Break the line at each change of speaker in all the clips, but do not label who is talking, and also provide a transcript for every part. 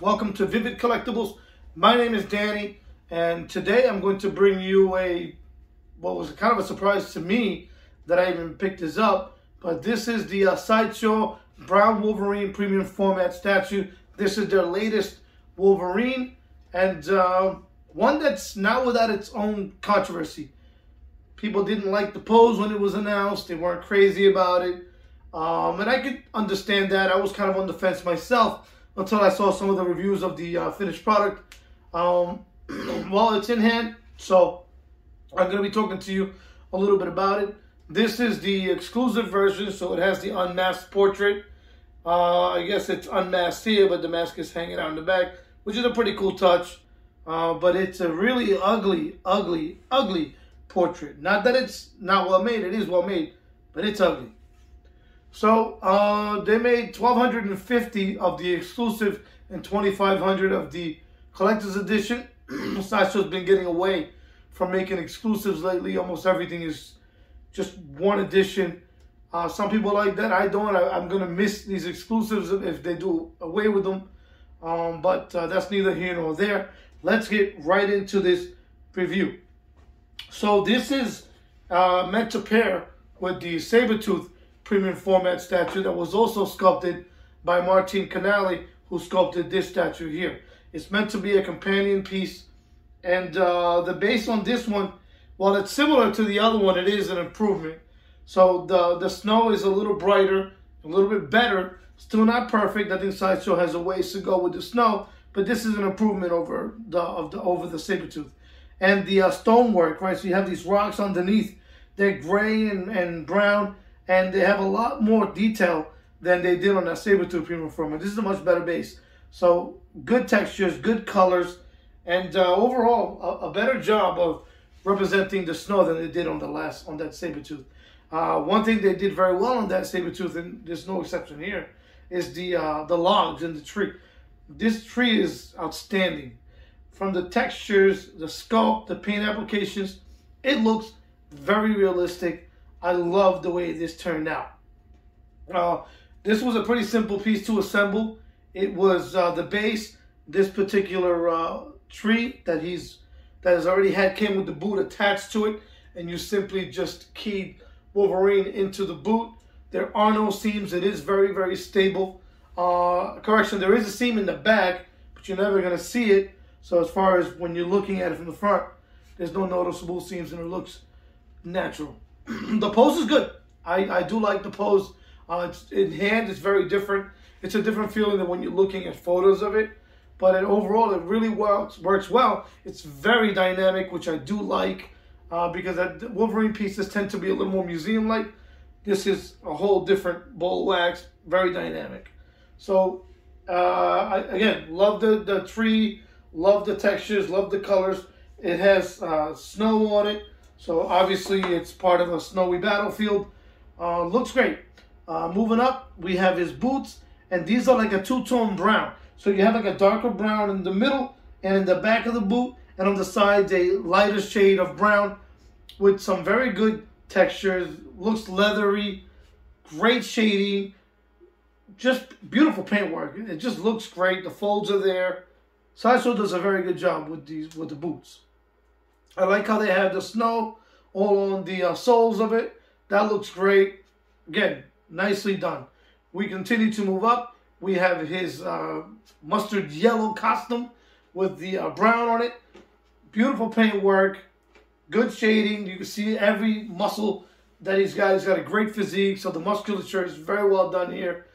Welcome to Vivid Collectibles. My name is Danny, and today I'm going to bring you what was kind of a surprise to me that I even picked this up, but this is the Sideshow Brown Wolverine Premium Format statue. This is their latest Wolverine, and one that's now without its own controversy. People didn't like the pose when it was announced. They weren't crazy about it. And I could understand that. I was kind of on the fence myself until I saw some of the reviews of the finished product. Well, it's in hand, so I'm going to be talking to you a little bit about it. This is the exclusive version, so it has the unmasked portrait. I guess it's unmasked here, but the mask is hanging out in the back, which is a pretty cool touch. But it's a really ugly, ugly, ugly portrait. Not that it's not well made. It is well made, but it's ugly. So they made 1,250 of the exclusive and 2,500 of the collector's edition. Sideshow's been getting away from making exclusives lately. Almost everything is just one edition. Some people like that. I don't. I'm going to miss these exclusives if they do away with them. But that's neither here nor there. Let's get right into this review. So this is meant to pair with the Sabertooth Premium Format statue that was also sculpted by Martin Canali, who sculpted this statue here. It's meant to be a companion piece, and the base on this one, while it's similar to the other one, it is an improvement. So the snow is a little brighter, a little bit better. Still not perfect. I think Sideshow has a ways to go with the snow, but this is an improvement over the Sabertooth. And the stonework, right? So you have these rocks underneath. They're gray and brown, and they have a lot more detail than they did on that Sabertooth Premium Format. This is a much better base. So good textures, good colors, and overall a better job of representing the snow than they did on that Sabertooth. One thing they did very well on that Sabertooth, and there's no exception here, is the logs in the tree. This tree is outstanding. From the textures, the sculpt, the paint applications, it looks very realistic. I love the way this turned out. This was a pretty simple piece to assemble. It was the base, this particular tree that has already came with the boot attached to it, and you simply just keyed Wolverine into the boot. There are no seams. It is very, very stable. Correction, there is a seam in the back, but you're never going to see it. So as far as when you're looking at it from the front, there's no noticeable seams, and it looks natural. The pose is good. I do like the pose. It's in hand, it's very different. It's a different feeling than when you're looking at photos of it. But overall, it really works well. It's very dynamic, which I do like, because Wolverine pieces tend to be a little more museum-like. This is a whole different ball of wax, very dynamic. So, again, love the tree, love the textures, love the colors. It has snow on it. So obviously it's part of a snowy battlefield. Looks great. Moving up, we have his boots, and these are like a two-tone brown. So you have like a darker brown in the middle and in the back of the boot, and on the sides a lighter shade of brown with some very good textures. Looks leathery, great shading, just beautiful paintwork. It just looks great. The folds are there. Sideshow does a very good job with the boots. I like how they have the snow all on the soles of it. That looks great. Again, nicely done. We continue to move up. We have his mustard yellow costume with the brown on it. Beautiful paint work. Good shading. You can see every muscle that he's got. He's got a great physique, so the musculature is very well done here.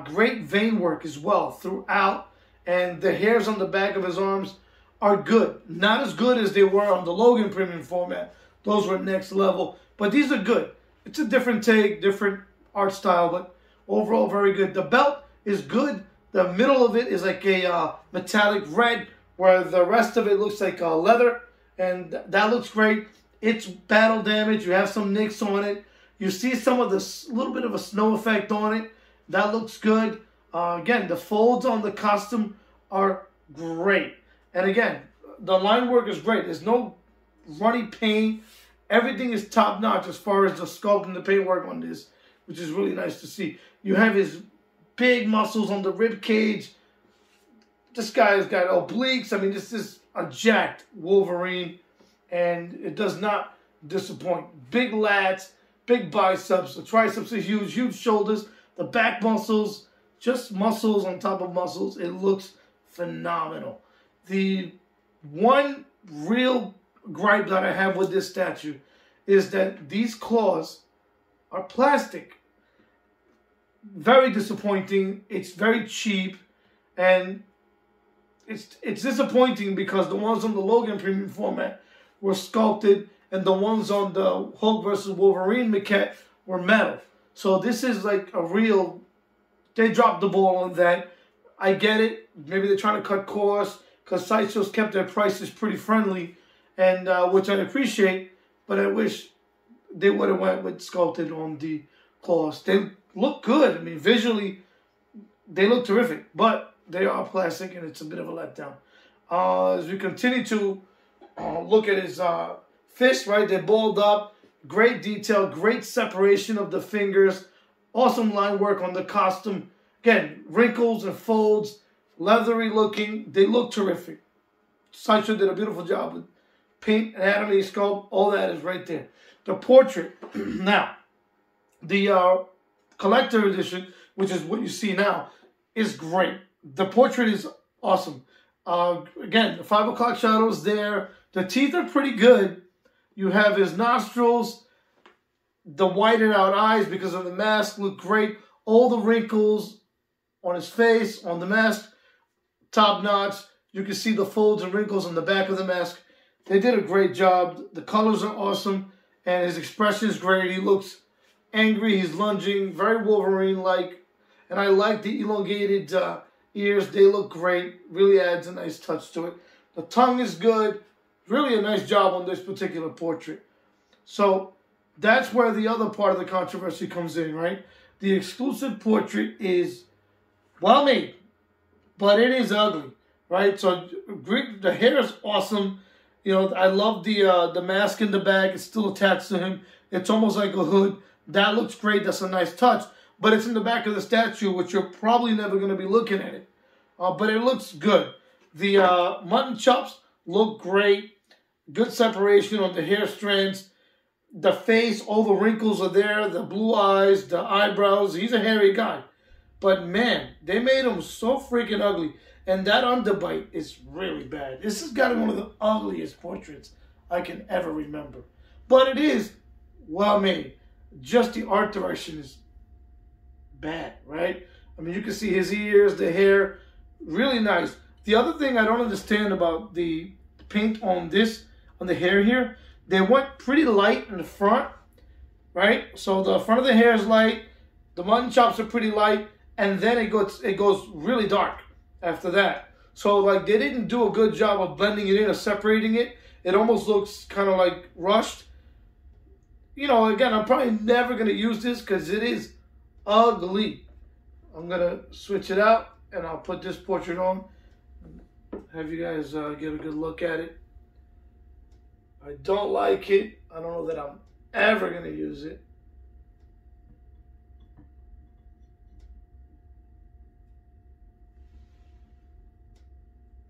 Great vein work as well throughout. And the hairs on the back of his arms are good. Not as good as they were on the Logan Premium Format. Those were next level. But these are good. It's a different take, different art style, but overall very good. The belt is good. The middle of it is like a metallic red, where the rest of it looks like leather, and that looks great. It's battle damage. You have some nicks on it. You see some of this little bit of a snow effect on it. That looks good. Again, the folds on the costume are great. And again, the line work is great. There's no runny paint. Everything is top notch as far as the sculpt and the paint work on this, which is really nice to see. You have his big muscles on the rib cage. this guy's got obliques. I mean, this is a jacked Wolverine, and it does not disappoint. Big lats, big biceps, the triceps are huge, huge shoulders, the back muscles, just muscles on top of muscles. It looks phenomenal. The one real gripe that I have with this statue is that these claws are plastic. Very disappointing. It's very cheap, and it's disappointing because the ones on the Logan Premium format were sculpted, and the ones on the Hulk versus Wolverine maquette were metal. So this is like a real, they dropped the ball on that. I get it. Maybe they're trying to cut costs because Sideshow's kept their prices pretty friendly, and which I appreciate, but I wish they would have went with sculpted on the claws. They look good. I mean, visually, they look terrific, but they are plastic, and it's a bit of a letdown. As we continue to look at his fists, right, they're balled up. Great detail, great separation of the fingers. Awesome line work on the costume. Again, wrinkles and folds, leathery looking. They look terrific. Sideshow did a beautiful job with paint, anatomy, sculpt. All that is right there. The portrait. Now, the collector edition, which is what you see now, is great. The portrait is awesome. Again, the 5 o'clock shadows there. The teeth are pretty good. You have his nostrils. The whited out eyes because of the mask look great. All the wrinkles on his face, on the mask, top notch. You can see the folds and wrinkles on the back of the mask. They did a great job. The colors are awesome, and his expression is great. He looks angry. He's lunging, very Wolverine-like. And I like the elongated ears. They look great. Really adds a nice touch to it. The tongue is good. Really a nice job on this particular portrait. So that's where the other part of the controversy comes in, right? The exclusive portrait is well made, but it is ugly, right? So the hair is awesome. You know, I love the mask in the back. It's still attached to him. It's almost like a hood. That looks great. That's a nice touch. But it's in the back of the statue, which you're probably never going to be looking at it. But it looks good. The mutton chops look great. Good separation on the hair strands. The face, all the wrinkles are there. The blue eyes, the eyebrows. He's a hairy guy. But man, they made him so freaking ugly. And that underbite is really bad. This has got to be one of the ugliest portraits I can ever remember. But it is well made. Just the art direction is bad, right? I mean, you can see his ears, the hair, really nice. The other thing I don't understand about the paint on this, on the hair here, they went pretty light in the front, right? So the front of the hair is light, the mutton chops are pretty light, and then it goes really dark after that. So like they didn't do a good job of blending it in or separating it. It almost looks kind of like rushed. You know, again, I'm probably never going to use this because it is ugly. I'm going to switch it out and I'll put this portrait on. Have you guys get a good look at it. I don't like it. I don't know that I'm ever going to use it.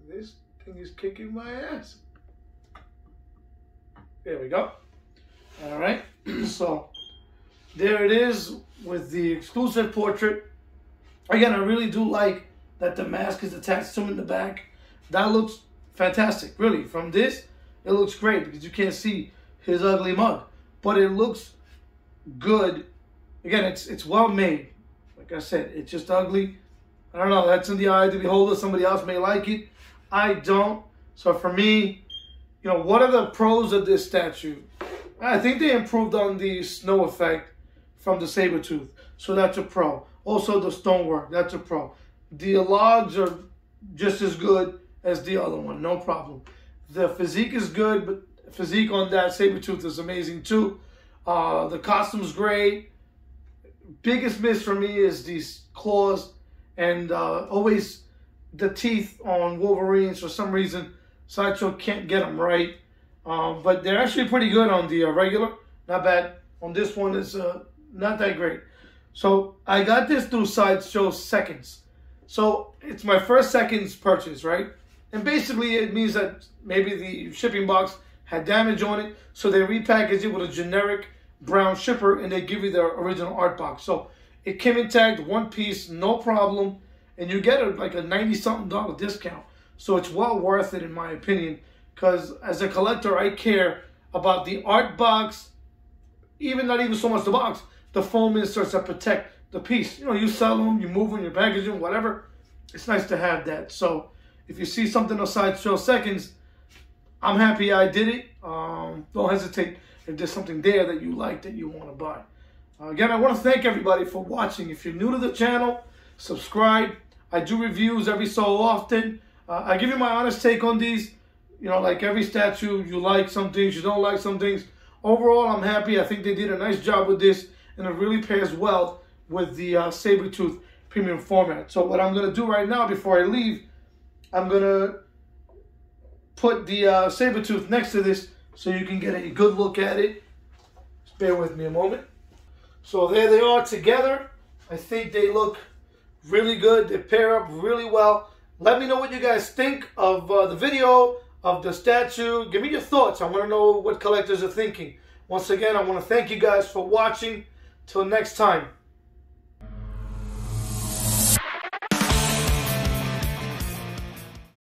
This thing is kicking my ass. There we go. All right. So there it is with the exclusive portrait. Again, I really do like that the mask is attached to him in the back. That looks fantastic. Really, from this, it looks great because you can't see his ugly mug. But it looks good. Again, it's well made. Like I said, it's just ugly. I don't know. That's in the eye of the beholder. Somebody else may like it. I don't. So for me, you know, what are the pros of this statue? I think they improved on the snow effect from the saber tooth. So that's a pro. Also the stonework. That's a pro. The logs are just as good as the other one. No problem. The physique is good, but physique on that saber tooth is amazing too. The costume's great. Biggest miss for me is these claws and always the teeth on Wolverines. For some reason, Sideshow can't get them right. But they're actually pretty good on the regular. Not bad. On this one, it's not that great. So I got this through Sideshow Seconds. So it's my first seconds purchase, right? And basically it means that maybe the shipping box had damage on it, so they repackage it with a generic brown shipper and they give you the original art box. So it came intact, one piece, no problem, and you get like a $90-something discount. So it's well worth it in my opinion, because as a collector I care about the art box, not even so much the box, the foam inserts that protect the piece. You know, you sell them, you move them, you package them, whatever. It's nice to have that. So if you see something on Sideshow Seconds, I'm happy I did it. Don't hesitate if there's something there that you like that you want to buy. Again, I want to thank everybody for watching. If you're new to the channel, subscribe. I do reviews every so often. I give you my honest take on these. You know, like every statue, you like some things, you don't like some things. Overall, I'm happy. I think they did a nice job with this, and it really pairs well with the saber-tooth premium format. So what I'm going to do right now before I leave, I'm going to put the saber-tooth next to this so you can get a good look at it. Just bear with me a moment. So there they are together. I think they look really good. They pair up really well. Let me know what you guys think of the video, of the statue. Give me your thoughts. I want to know what collectors are thinking. Once again, I want to thank you guys for watching. Till next time.